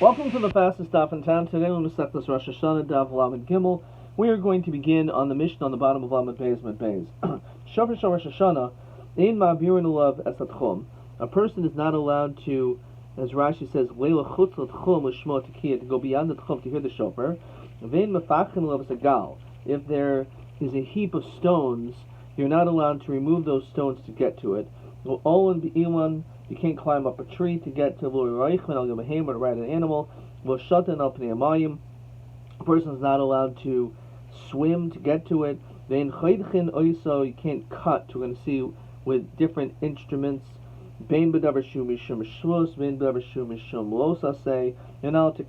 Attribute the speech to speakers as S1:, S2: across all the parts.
S1: Welcome to the fastest daf in town. Today we'll start this Rosh Hashana daf Lamed Gimel. We are going to begin on the Mishnah on the bottom of Lamed Beis Med Beis. Shofar Shal Rosh Hashana ein ma'abirin alav es atchum. A person is not allowed to, as Rashi says, leila chutz l'tchum l'shmo tekiyah, to go beyond the tchum to hear the shofar. Vein mefachin alav es agal. If there is a heap of stones, you're not allowed to remove those stones to get to it. Olin be'ilan. You can't climb up a tree to get to or to ride an animal. A person is not allowed to swim to get to it. You can't cut. We're going to see with different instruments. You're not allowed to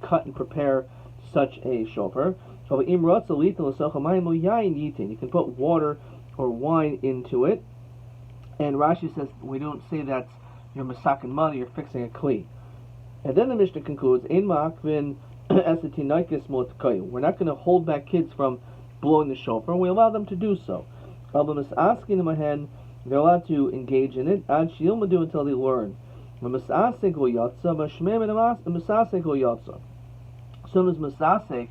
S1: cut and prepare such a shofar. You can put water or wine into it. And Rashi says we don't say that's you're masakin money, you're fixing a kli. And then the Mishnah concludes, Ein ma'akvin esatinaikis motkayim. We're not going to hold back kids from blowing the shofar. We allow them to do so. They're allowed to engage in it. Ad shilmadu until they learn. Someone's masasek,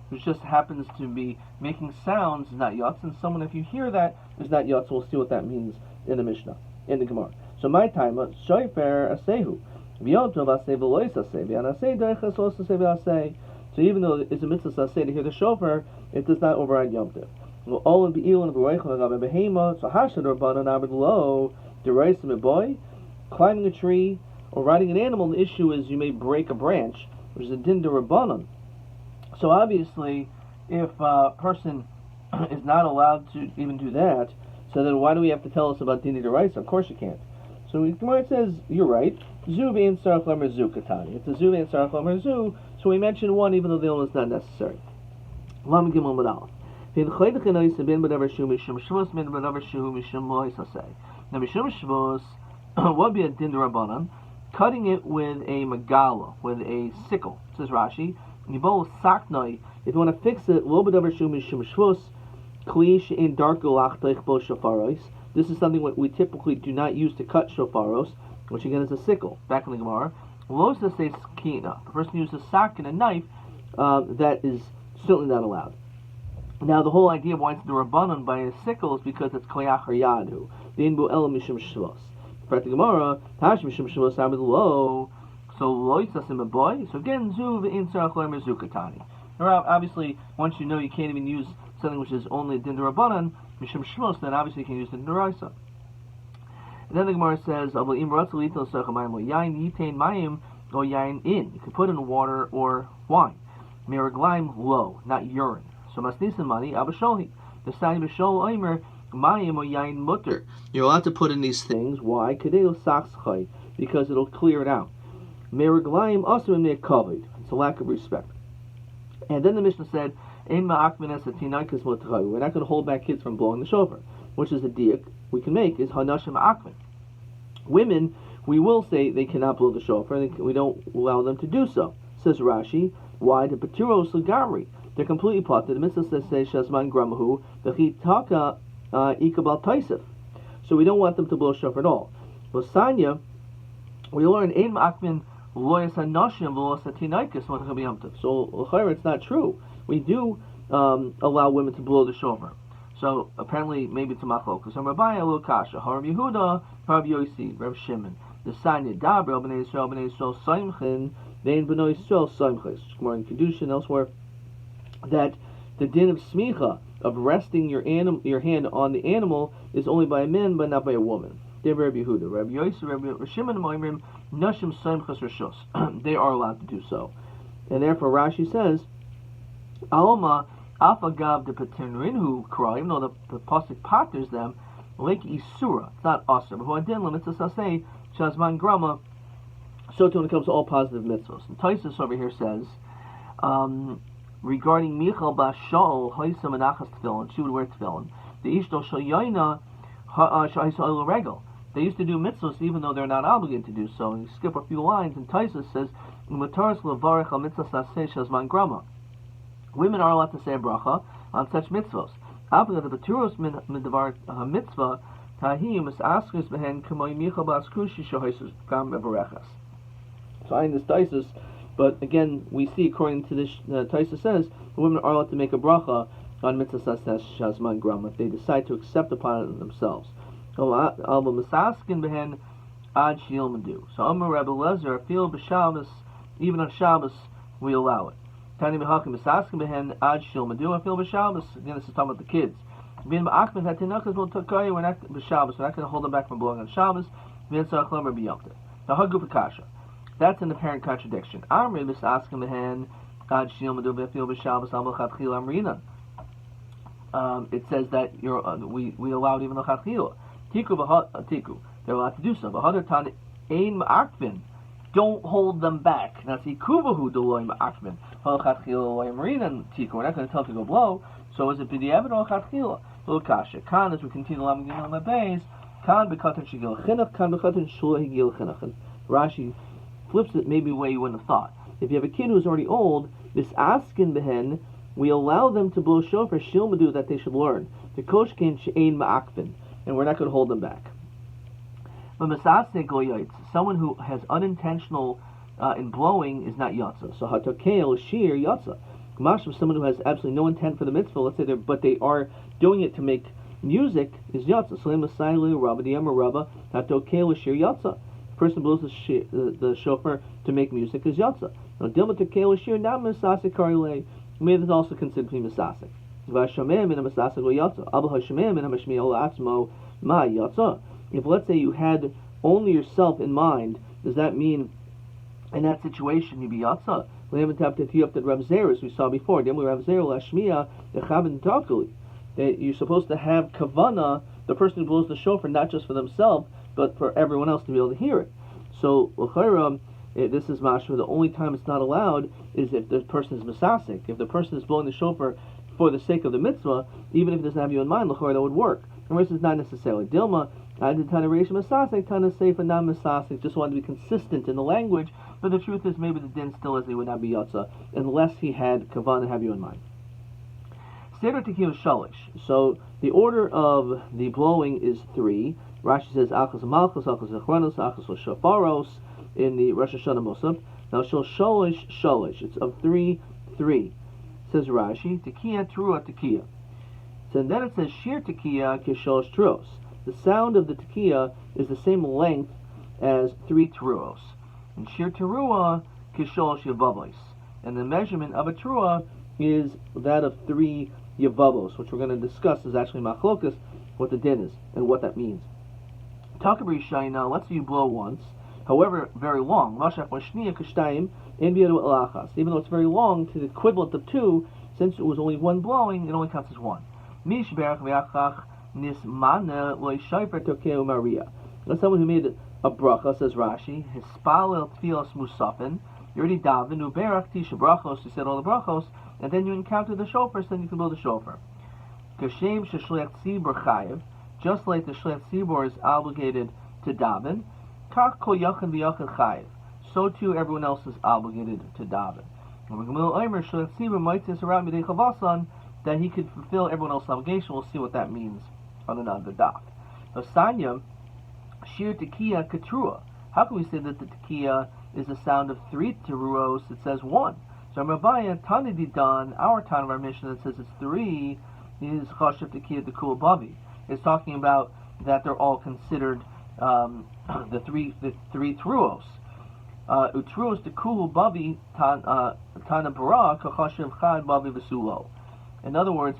S1: which just happens to be making sounds, is not yotz. And someone, if you hear that, is not yotz. We'll see what that means in the Mishnah, in the Gemara. So my time, shofar asehu. So even though it's a mitzvah aseh to hear the shofar, it does not override Yom Tov. So Hashana Rabbanan Abed Lo, deraisim a boy, climbing a tree or riding an animal. The issue is you may break a branch, which is a din Rabbanan. So obviously, if a person is not allowed to even do that, so then why do we have to tell us about Dini D'Oraisa? Of course you can't. So Gemara says, you're right. Zu v'in sarach lamer zu katani. It's a zu v'in sarach lamer zu, so we mention one even though the other one is not necessary. Lam gimel medal. V'in choydechin oisa bin b'davar shu mishum shvus bin b'davar shu mishum loisa say. Now mishum shvus would be a din d'Rabbanan, cutting it with a megala, with a sickle. Says Rashi, Yibol saknoi, if you want to fix it, lo b'davar shu mishum shvus, in this is something that we typically do not use to cut shofaros, which again is a sickle. Back in the Gemara, Losa says kina. The person uses a sock and a knife, that is certainly not allowed. Now the whole idea of why it's the Rabbanon by a sickle is because it's koyach yadu. The inbu el mishum shvos. Back in the Gemara, hash mishum shvos amid lo. So loisas in a boy. So again, zuv in sarach lemer zukatani. Obviously, once you know you can't even use something which is only din d'Rabbanan, mishum shmos, then obviously you can use din d'Oraisa. And then the Gemara says, you can put in water or wine. Meraglaim lo, not urine. So masnisin mani abasholhi. The sani b'shol oimer mayim or yain mutter. You're allowed to put in these things. Why? Kadeo sakschai, because it'll clear it out. Meraglaim also in covered. It's a lack of respect. And then the Mishnah said, we're not going to hold back kids from blowing the shofar, which is a diak we can make, is hanashim akmin. Women, we will say they cannot blow the shofar, and we don't allow them to do so. Says Rashi, why? The patiros lagamri. They're completely potter. The mitzvah says, shazman gramahu, v'chitaka ikabal taisif. So we don't want them to blow shofar at all. Lasanya, we learn, ein akmin loyas hanashim v'los atinaikis v'chabiyamtiv. So, it's not true. We do allow women to blow the shofar. So apparently, maybe it's a machlok. Because Rabbi a little kasha. Harab Yehuda, Harab Yosi, Reb Shimon. The Sanya Dabra, Bnei Yisrael, Saimchin, Vein Bnei Yisrael, Saimchis. More in Kedushin elsewhere, that the din of smicha, of resting your hand on the animal, is only by a man, but not by a woman. They Reb Yehuda, Reb Yosi, Reb Shimon, Moimrim, Nashim Saimchis Rishos. They are allowed to do so. And therefore Rashi says, Alma afagav de paternrinhu kra, even though the pasuk paters them, like isura, it's not asur. But who adin limits us say shazman grama. So too when it comes to all positive mitzvahs. And Taisus over here says, regarding Michal bas Shaul haisa menachas tefillin, she would wear tefillin. The ishto shalayna ha'isol regel. They used to do mitzvahs even though they're not obligated to do so. And you skip a few lines, and Taisus says, "Mataris levarich al mitzvah saseh shazman Women are allowed to say a bracha on such mitzvahs. After the baturos midavar mitzvah, tahim is askers behen kamoy michal bas krushi shohisus gam bevarechas. So in this Taisus, But again, we see according to this, Taisa says the women are allowed to make a bracha on mitzvah shazman gram if they decide to accept upon it themselves. So Amar Rabbi Lezer, feel b'Shabbos, even on Shabbos we allow it. Tani b'hakim b'saskin b'hen ad shilmadu, I feel b'Shabbos. Again, this is talking about the kids. Bin b'akmin hatinakas will takay, we're not b'Shabbos, we're not going to hold them back from blowing on Shabbos. Bin tzachlam or b'yomtiv. Now hagu b'kasha. That's an apparent contradiction. Amri b'saskin b'hen ad shilmadu b'fil b'Shabbos al chatchila amrinan. It says that we allowed even the chatchila. Tiku. They're allowed to do so. But tan ein ma'akvin. Don't hold them back. Now see kuvahu deloy ma'akvin. Halachatchila marinan tiku. We're not going to tell them to go blow. So is it b'diavad or chatchila? Kasha. Kan, as we continue on the base. Kan b'katan shigil chinach. Kan b'katan shula higil chinach. And Rashi flips it maybe a way you wouldn't have thought. If you have a kid who's already old, this askin behen, we allow them to blow shofar shilmadu that they should learn. The koshkin she'ein ma'akvin. And we're not going to hold them back. Someone who has unintentional in blowing is not yatsa. So hatokeil shir yatsa. Someone who has absolutely no intent for the mitzvah, let's say but they are doing it to make music, is yatsa. Salim asailu rabba diyam rabba hatokeil shir yatsa. The person blows the shofar to make music is yatsa. Now dilma tokeil shir not misasik karile. Maybe it's also considered to be misasik. If let's say you had only yourself in mind, does that mean in that situation you'd be yatsa? We saw before. That you're supposed to have kavana, the person who blows the shofar, not just for themselves, but for everyone else to be able to hear it. So this is mashma. The only time it's not allowed is if the person is misasik. If the person is blowing the shofar for the sake of the mitzvah, even if it doesn't have you in mind, that would work. And this is not necessarily Dilma. I did tana reish misasik, tana seifa non misasik. Just wanted to be consistent in the language, but the truth is maybe the din still is he would not be yatsa unless he had kavan to have you in mind. Seder tekiah shalish. So the order of the blowing is 3. Rashi says achas malchus, achas achronos, achas shafaros in the Rosh Hashana Musaf. Now shal shalish. It's of 3. Says Rashi, tekiah trua tekiah. So then it says shir tekiah kishalosh truos. The sound of the tekiah is the same length as 3 truos. And shir teruah kishalosh yavavos. And the measurement of a truah is that of 3 yavavos, which we're going to discuss is actually machlokas, what the din is and what that means. Takabri shayna, let's say you blow once, however very long, even though it's very long, to the equivalent of 2, since it was only 1 blowing, it only counts as 1. That's someone who made a bracha, says Rashi, hispalel tfilas musafin, you already daven, uberach tisha brachos, you said all the brachos, and then you encounter the shofar, so then you can blow the shofar. Kashem sheshliach tzibur chayev, just like the shliach tzibur is obligated to daven, kach kol yachan v'yachan chayev, so too everyone else is obligated to daven. That he could fulfill everyone else's obligation. We'll see what that means on another daf. Sanya, shir tekiah katrua. How can we say that the tekiah is a sound of 3 teruos? It says 1. So Rabbi Tanadidan, our time of our mission that says it's 3, is chashav tekiah dekul bavi. It's talking about that they're all considered the three teruos. Utruos dekul bavi tana bara kachashav chad bavi v'sulo. In other words,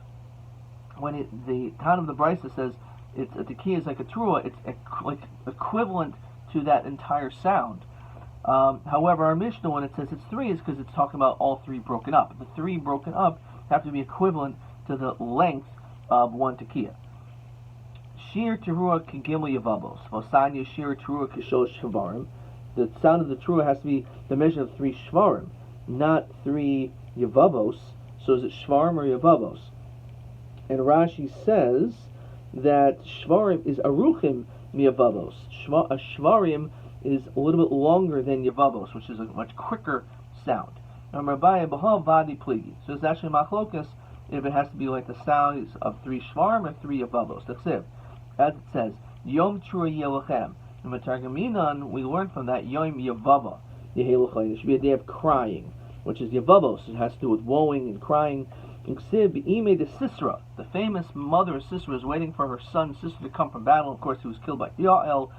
S1: when the town of the Brisa says it's a tekiah is like a trua, it's like equivalent to that entire sound. However, our Mishnah, when it says it's 3, is because it's talking about all 3 broken up. The 3 broken up have to be equivalent to the length of 1 tekiah. Shir terua kegimel yavavos. Vosanya shir terua kishosh shvarim. The sound of the trua has to be the measure of 3 shvarim, not 3 yavavos. So is it shvarim or yavavos? And Rashi says that shvarim is aruchim miyavavos. Shvarim is a little bit longer than yavavos, which is a much quicker sound. Now Rabbi Bahav Vadi Pligi. So it's actually machlokas if it has to be like the sound of 3 shvarim or 3 yavavos. That's it. As it says, Yom Trua Yelachem. In Matargaminan, we learn from that Yom Yavava. It should be a day of crying, which is Yavavos. It has to do with woeing and crying. The famous mother of Sisera, is waiting for her son Sisera to come from battle. Of course, he was killed by Yael.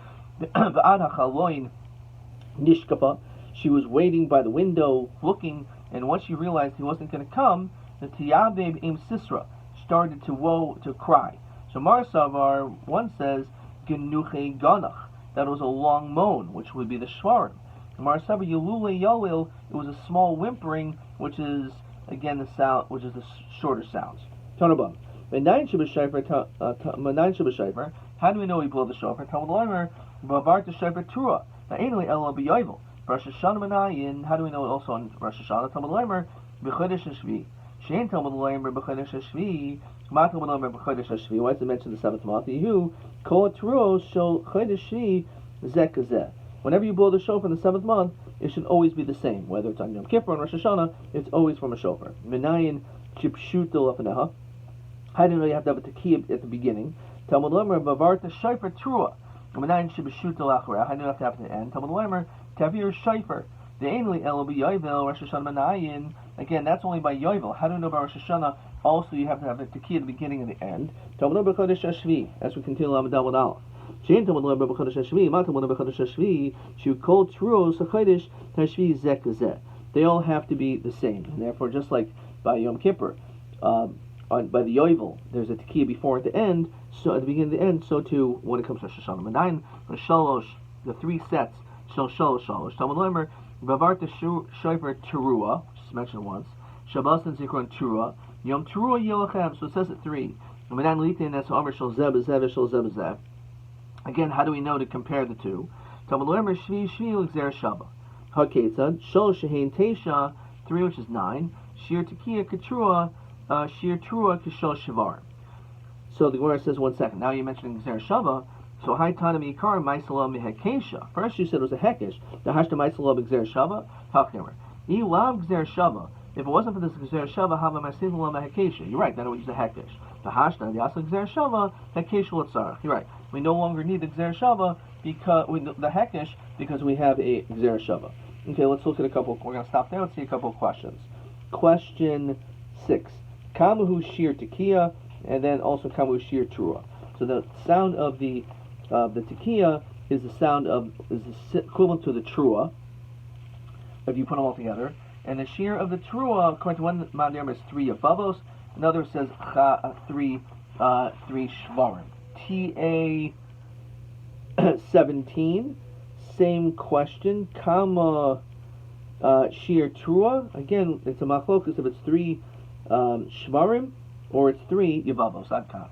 S1: She was waiting by the window, looking, and once she realized he wasn't going to come, the Tiyabeb Im Sisera started to woe, to cry. So Marsavar, one says, Genuche Ganach, that was a long moan, which would be the Shvarim. Marsavar Yelule Yoel, it was a small whimpering, which is, again, the sound, which is the shorter sounds. Tonabam. How do we know we blow the shofar? Talmud Leimer, Bavar the shofar Tura. Ainly Elo B'Yovel. Rosh Hashana Manayin. How do we know it also on Rosh Hashana? Talmud Leimer, B'Chodesh Hashvi. Shein Talmud Leimer B'Chodesh Hashvi. Ma Talmud Leimer B'Chodesh Hashvi. Why does it mention the seventh month? Yehu Kol Turo Shel Chodesh Shvi Zeh Kazeh. Whenever you blow the shofar in the seventh month, it should always be the same. Whether it's on Yom Kippur or Rosh Hashana, it's always from a shofar. Menayin Chipshuta Lafaneha. How do you know you have to have a tekiah at the beginning? Talmud Leimer Bavarta Shofar Trua. Menayin Chipshuta Lachra. How do you have to have it at the end? Talmud Leimer Tavir Shofar. The Ainli Elo B'Yovel Rosh Hashana Menayin. Again, that's only by Yovel. How do you know about Rosh Hashana? Also, you have to have a tekiah at the beginning and the end. Talmud Leimer B'Chodesh Hashvi. As we continue Lamadal with Aleph. Shein Talmud Leimer B'Chodesh Hashvi. Ma Talmud Leimer B'Chodesh Hashvi. Shu Kol Truos Chodesh Hashvi Zeh Kazeh. They all have to be the same, and therefore, just like by Yom Kippur, by the Yovel, there's a tekiah before at the end. So at the beginning and the end, so too when it comes to Rosh Hashana. Menayin Shalosh, the three sets. Shal Shalosh Shalosh. Talmud Leimer Bavarta Shofar Terua, which is mentioned once. Shabbos and Zikron Terua. Yom Terua Yelachem. So it says it three. Menayin Litin That's Omer Shal Zeb Zev Shal Zeb Zev. Again, how do we know to compare the two? Talmud Leimer Shvi Shvi L'Gzer Shabbat. Haketzad Shal Shehein Teisha 3, which is 9. Shir Tekiah Ketrua Shir Trua Kishal Shivar. So the Gemara says 1 second. Now you're mentioning Gzer Shabbat. So Hai Tana Mikar Maisalah Mihekesha. First you said it was a Hekesh. The Hashta Maisalah Gzer Shabbat. Haknemer. Elav Gzer Shabbat. If it wasn't for this Gzer Shabbat, Hava Maisalah Mihekesha. You're right. Then it would use a Hekesh. The Hashta the Asa Gzer Shabbat Hekesh Latzarach. You're right. We no longer need the Gzer Shabbat because the Hekesh because we have a Gzer Shabbat. Okay, let's look at a couple. We're going to stop there. Let's see a couple of questions. Question 6. Kamahu Shir Tekiah, and then also Kamahu Shir Trua. So the sound of the Tekiah is the sound of is equivalent to the Trua if you put them all together. And the Shir of the Trua, according to one Mandir, is 3 Yavavos. Another says 3 Shvarim. TA 17. Same question. Kama Shir Trua. Again, it's a machlokus if it's 3 Shvarim or it's 3 Yavavos. Adkan.